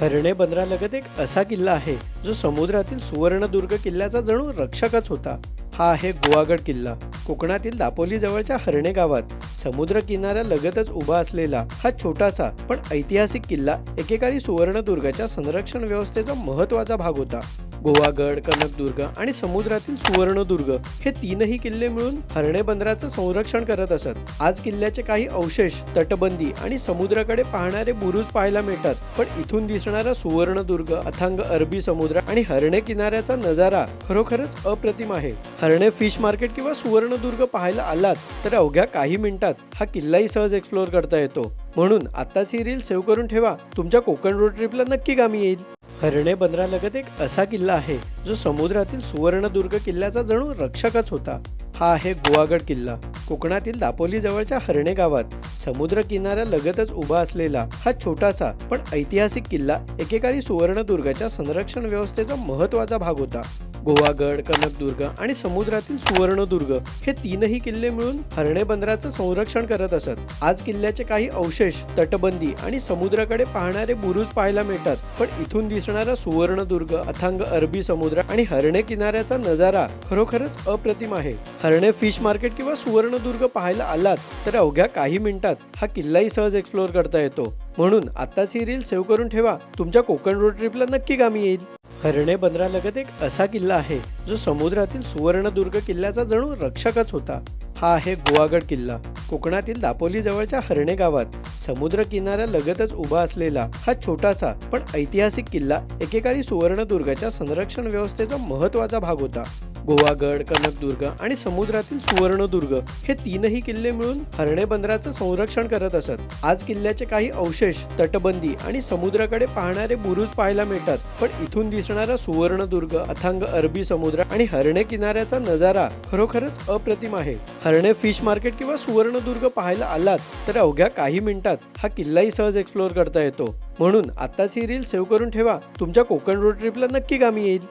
हरणे बंदरालगत एक असा किल्ला आहे जो समुद्रातील सुवर्णदुर्ग किल्ल्याचा जणू रक्षकच होता। हा आहे गोवागड किल्ला। कोकणातील दापोली जवळच्या हरणे गावात समुद्र किनाऱ्यालगतच उभा असलेला हा छोटासा पण ऐतिहासिक किल्ला एकेकाळी सुवर्णदुर्गाच्या संरक्षण व्यवस्थेचा महत्त्वाचा भाग होता। गोवागड, कनकदुर्ग आणि समुद्रातील सुवर्णदुर्ग हे तीनही किल्ले मिळून हरणे बंदराचं संरक्षण करत असत। आज किल्ल्याचे काही अवशेष, तटबंदी आणि समुद्राकडे पाहणारे बुरुज पाहायला मिळतात, पण इथून दिसणारा सुवर्णदुर्ग, अथांग अरबी समुद्र आणि हरणे किनाऱ्याचा नजारा खरोखरच अप्रतिम आहे। हरणे फिश मार्केट किंवा सुवर्णदुर्ग पाहायला आलात तर अवघ्या काही मिनिटात हा किल्लाही सहज एक्सप्लोअर करता येतो। म्हणून आत्ताच ही रील सेव्ह करून ठेवा, तुमच्या कोकण रोड ट्रिपला नक्की कामी येईल। हरणे बंदरालगत एक असा किल्ला आहे जो समुद्रातील सुवर्णदुर्ग किल्ल्याचा जणू रक्षकच होता। हा आहे गोवागड किल्ला। कोकणातील दापोली जवळच्या हरणे गावात समुद्र किनाऱ्यालगतच उभा असलेला हा छोटासा पण ऐतिहासिक किल्ला एकेकाळी सुवर्णदुर्गाच्या संरक्षण व्यवस्थेचा महत्त्वाचा भाग होता। गोवागड, कनकदुर्ग आणि समुद्रातील सुवर्णदुर्ग हे तीनही किल्ले मिळून हरणे बंदराचं संरक्षण करत असत। आज किल्ल्याचे काही अवशेष, तटबंदी आणि समुद्राकडे पाहणारे बुरुज पाहायला मिळतात, पण इथून दिसणारा सुवर्णदुर्ग, अथांग अरबी समुद्र आणि हरणे किनाऱ्याचा नजारा खरोखरच अप्रतिम आहे। हरणे फिश मार्केट किंवा सुवर्णदुर्ग पाहायला आलात तर अवघ्या काही मिनिटात हा किल्लाही सहज एक्सप्लोअर करता येतो। म्हणून आत्ताच ही रील सेव्ह करून ठेवा, तुमच्या कोकण रोड ट्रिपला नक्की कामी येईल। हरणे बंदरालगत एक असा किल्ला आहे जो समुद्रातील सुवर्णदुर्ग किल्ल्याचा जणू रक्षकच होता। हा आहे गोवागड किल्ला। कोकणातील दापोली जवळच्या हरणे गावात समुद्र किनाऱ्यालगतच उभा असलेला हा छोटासा पण ऐतिहासिक किल्ला एकेकाळी सुवर्णदुर्गाच्या संरक्षण व्यवस्थेचा महत्त्वाचा भाग होता। गोवागड, कनकदुर्ग आणि समुद्रातील सुवर्णदुर्ग हे तीनही किल्ले मिळून हरणे बंदराचं संरक्षण करत असत। आज किल्ल्याचे काही अवशेष, तटबंदी आणि समुद्राकडे पाहणारे बुरुज पाहायला मिळतात, पण इथून दिसणारा सुवर्णदुर्ग, अथांग अरबी समुद्र आणि हरणे किनाऱ्याचा नजारा खरोखरच अप्रतिम आहे। हरणे फिश मार्केट किंवा सुवर्णदुर्ग पाहायला आलात तर अवघ्या काही मिनिटात हा किल्लाही सहज एक्सप्लोअर करता येतो। म्हणून आत्ताच ही रील सेव्ह करून ठेवा, तुमच्या कोकण रोड ट्रिपला नक्की कामी येईल।